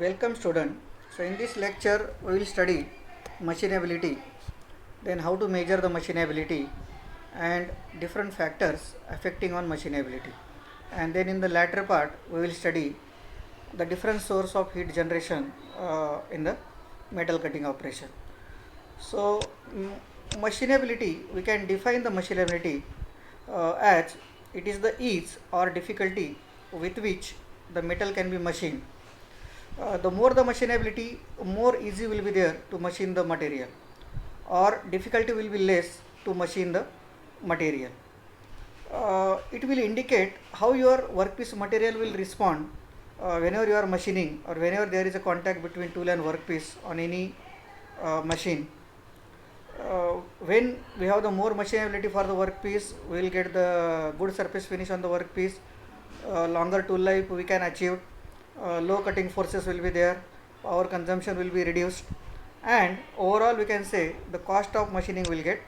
Welcome student. So in this lecture we will study machinability, then how to measure the machinability and different factors affecting on machinability. And then in the latter part we will study the different source of heat generation in the metal cutting operation. So machinability, we can define the machinability as it is the ease or difficulty with which the metal can be machined. The more the machinability, more easy will be there to machine the material, or difficulty will be less to machine the material. It will indicate how your workpiece material will respond whenever you are machining, or whenever there is a contact between tool and workpiece on any machine. When we have the more machinability for the workpiece, we will get the good surface finish on the workpiece, longer tool life we can achieve, low cutting forces will be there, power consumption will be reduced, and overall we can say the cost of machining will get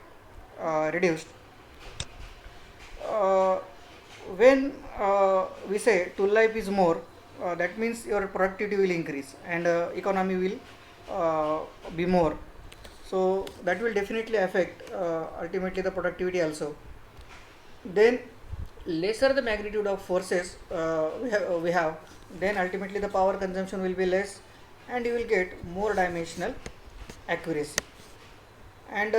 reduced. uh, when we say tool life is more, that means your productivity will increase and economy will be more. So that will definitely affect ultimately the productivity also. Then lesser the magnitude of forces we have, then ultimately the power consumption will be less and you will get more dimensional accuracy. And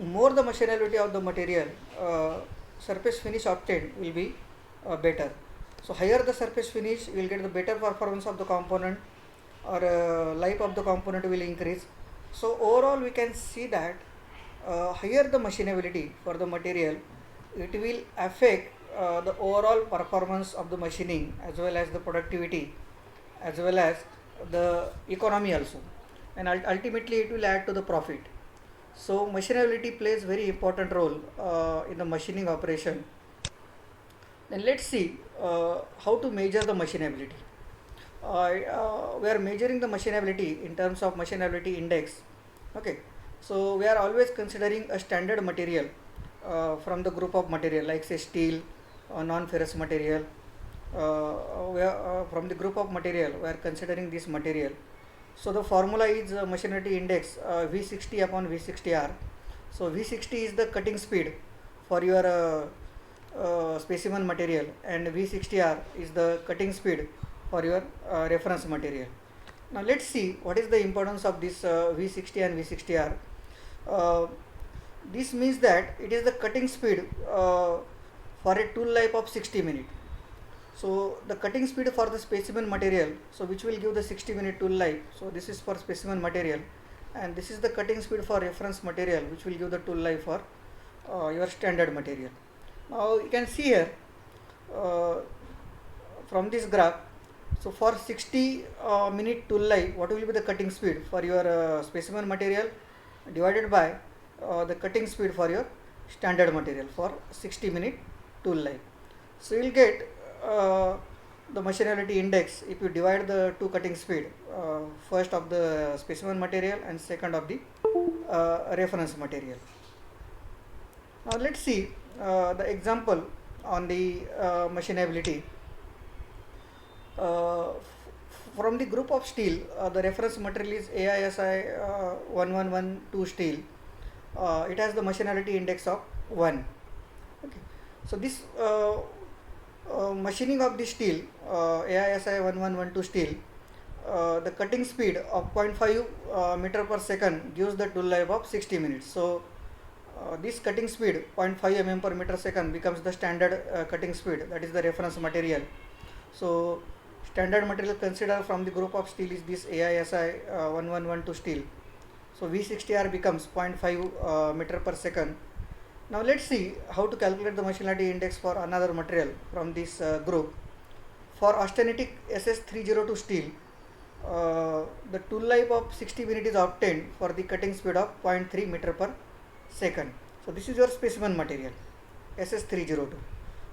more the machinability of the material, surface finish obtained will be better. So higher the surface finish, you will get the better performance of the component, or life of the component will increase. So overall we can see that higher the machinability for the material, it will affect the overall performance of the machining, as well as the productivity, as well as the economy also, and ultimately it will add to the profit. So machinability plays very important role in the machining operation. Then let's see how to measure the machinability. We are measuring the machinability in terms of machinability index. Okay, so we are always considering a standard material from the group of material, like say steel, non-ferrous material. From the group of material we are considering this material. So the formula is machinability index V60 upon V60R. So V60 is the cutting speed for your specimen material, and V60R is the cutting speed for your reference material. Now let's see what is the importance of this V60 and V60R. Uh, this means that it is the cutting speed for a tool life of 60 minutes. So the cutting speed for the specimen material, so which will give the 60-minute tool life. So this is for specimen material, and this is the cutting speed for reference material, which will give the tool life for your standard material. Now you can see here uh, from this graph. So for 60 minute tool life, what will be the cutting speed for your specimen material divided by the cutting speed for your standard material for 60-minute tool life. So you will get the machinability index if you divide the two cutting speed, first of the specimen material and second of the reference material. Now let's see the example on the machinability. From the group of steel, the reference material is AISI 1112 steel. It has the machinability index of 1. Okay. So this machining of the steel, AISI 1112 steel, the cutting speed of 0.5 meter per second gives the tool life of 60 minutes. So this cutting speed 0.5 mm per meter second becomes the standard cutting speed, that is the reference material. So standard material considered from the group of steel is this AISI 1112 steel. So V60R becomes 0.5 meter per second. Now let's see how to calculate the machinability index for another material from this group. For austenitic SS302 steel, the tool life of 60 minutes is obtained for the cutting speed of 0.3 meter per second. So this is your specimen material SS302.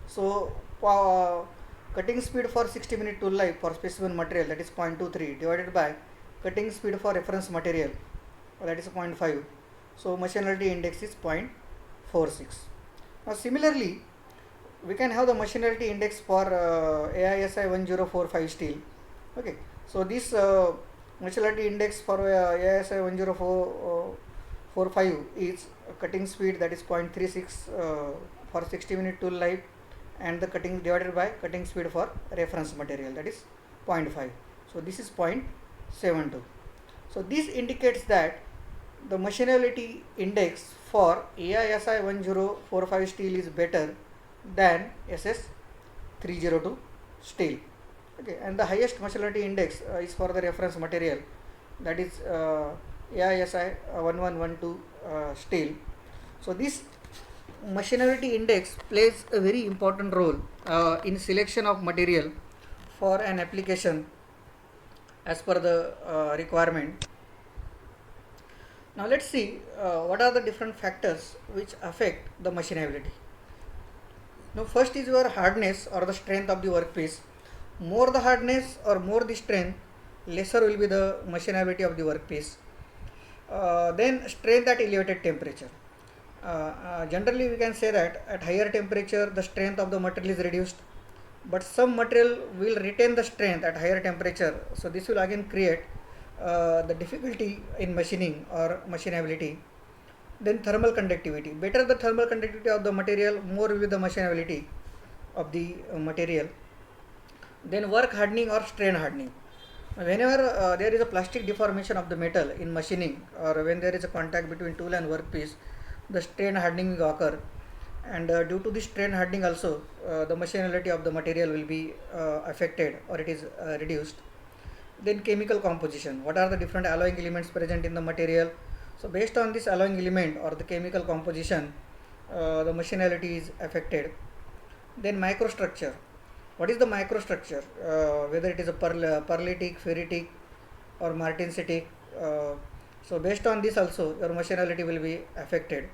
So cutting speed for 60-minute tool life for specimen material, that is 0.23, divided by cutting speed for reference material, that is 0.5. So machinability index is 0.46. Now similarly we can have the machinability index for AISI 1045 steel. Okay, So this maturity index for ASI 10445 is cutting speed, that is 0.36 for 60-minute tool life, and the cutting divided by cutting speed for reference material, that is 0.5. So this is 0.72. So this indicates that the machinability index for AISI 1045 steel is better than SS 302 steel. Okay, and the highest machinability index is for the reference material, that is AISI 1112 steel. So this machinability index plays a very important role in selection of material for an application as per the requirement. Now let's see what are the different factors which affect the machinability. Now first is your hardness or the strength of the workpiece. More the hardness or more the strength, lesser will be the machinability of the workpiece. Then strength at elevated temperature. Generally we can say that at higher temperature the strength of the material is reduced, but some material will retain the strength at higher temperature. So this will again create the difficulty in machining or machinability. Then thermal conductivity. Better the thermal conductivity of the material, more will be the machinability of the material. Then work hardening or strain hardening. Whenever there is a plastic deformation of the metal in machining, or when there is a contact between tool and workpiece, the strain hardening will occur, and due to this strain hardening also the machinability of the material will be affected, or it is reduced. Then chemical composition. What are the different alloying elements present in the material? So based on this alloying element or the chemical composition, the machinability is affected. Then microstructure. What is the microstructure? Whether it is a pearlitic, ferritic, or martensitic. So based on this also your machinability will be affected.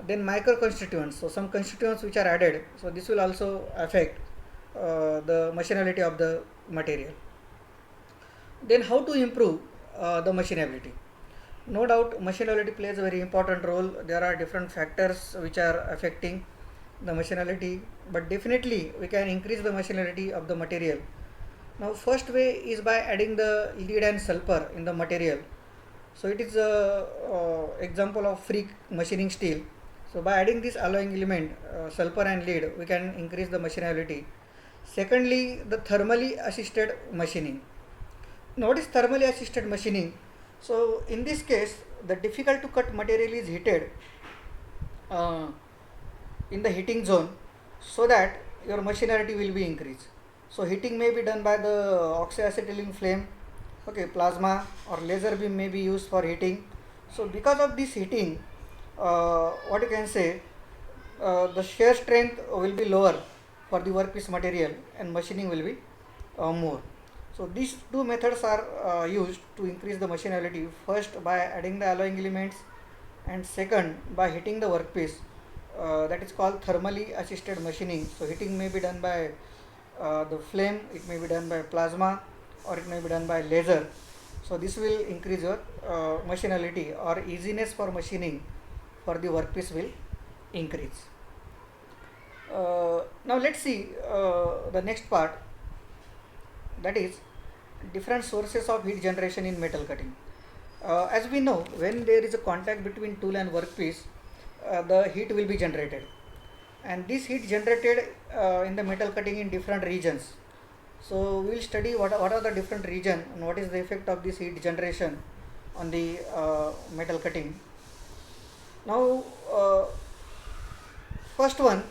Then micro constituents. So some constituents which are added. So this will also affect the machinability of the material. Then how to improve the machinability? No doubt machinability plays a very important role. There are different factors which are affecting the machinability, but definitely we can increase the machinability of the material. Now first way is by adding the lead and sulfur in the material. So it is a example of free machining steel. So by adding this alloying element sulfur and lead, we can increase the machinability. Secondly, the thermally assisted machining. Now what is thermally assisted machining? So in this case the difficult to cut material is heated in the heating zone, so that your machinability will be increased. So heating may be done by the oxyacetylene flame, okay, plasma or laser beam may be used for heating. So because of this heating, what you can say, the shear strength will be lower for the workpiece material and machining will be more. So these two methods are used to increase the machinability. First by adding the alloying elements, and second by heating the workpiece. That is called thermally assisted machining. So heating may be done by the flame, it may be done by plasma, or it may be done by laser. So this will increase your machinability, or easiness for machining for the workpiece will increase. Now let's see the next part, that is different sources of heat generation in metal cutting. As we know, when there is a contact between tool and workpiece, the heat will be generated, and this heat generated in the metal cutting in different regions. So we will study what are the different regions and what is the effect of this heat generation on the metal cutting. Now first one,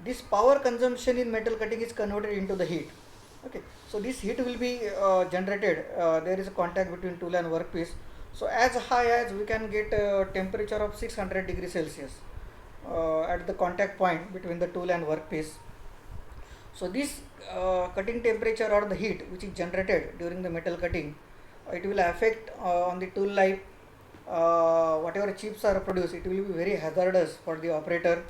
this power consumption in metal cutting is converted into the heat. Okay, so this heat will be generated. There is a contact between tool and workpiece. So as high as we can get a temperature of 600 degrees Celsius at the contact point between the tool and workpiece. So this cutting temperature or the heat which is generated during the metal cutting, it will affect on the tool life. Whatever chips are produced, it will be very hazardous for the operator.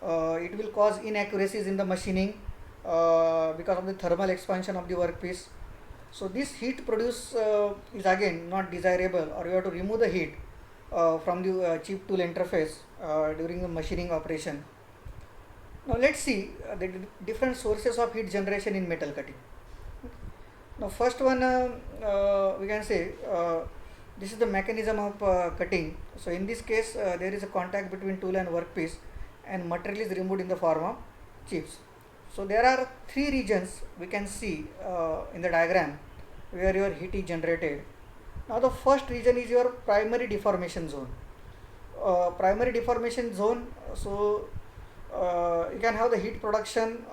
It will cause inaccuracies in the machining because of the thermal expansion of the workpiece. So this heat produced is again not desirable, or you have to remove the heat from the chip tool interface during the machining operation. Now let's see the different sources of heat generation in metal cutting. Now first one, we can say this is the mechanism of cutting. So in this case there is a contact between tool and workpiece and material is removed in the form of chips. So there are three regions we can see in the diagram where your heat is generated. Now the first region is your primary deformation zone. Primary deformation zone, so you can have the heat production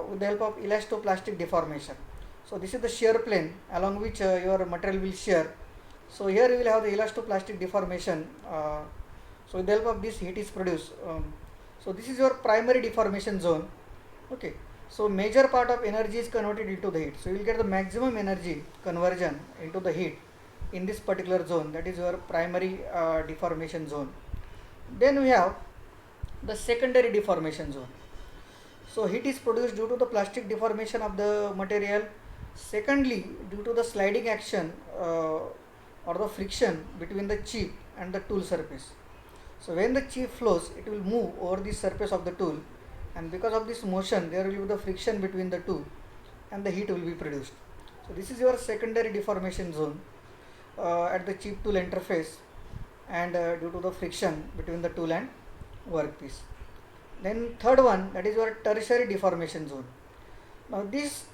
with the help of elastoplastic deformation. So this is the shear plane along which your material will shear. So here you will have the elastoplastic deformation. So with the help of this heat is produced. So this is your primary deformation zone. Okay. So major part of energy is converted into the heat. So you will get the maximum energy conversion into the heat in this particular zone, that is your primary deformation zone. Then we have the secondary deformation zone. So heat is produced due to the plastic deformation of the material. Secondly, due to the sliding action or the friction between the chip and the tool surface. So when the chip flows, it will move over the surface of the tool, and because of this motion there will be the friction between the two and the heat will be produced. So this is your secondary deformation zone at the chip tool interface and due to the friction between the tool and workpiece. Then third one, that is your tertiary deformation zone. Now this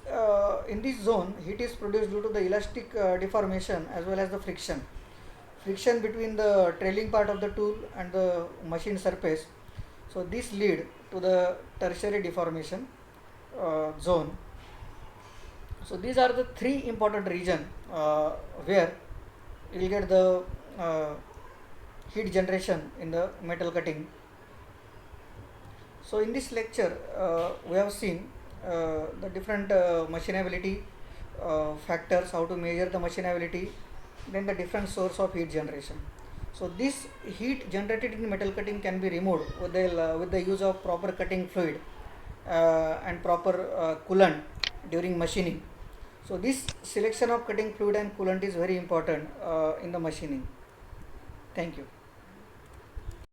in this zone heat is produced due to the elastic deformation as well as the friction between the trailing part of the tool and the machine surface. So this lead to the tertiary deformation zone. So these are the three important regions where you will get the heat generation in the metal cutting. So in this lecture we have seen the different machinability factors, how to measure the machinability, then the different source of heat generation. So this heat generated in metal cutting can be removed with the use of proper cutting fluid and proper coolant during machining. So this selection of cutting fluid and coolant is very important in the machining. Thank you.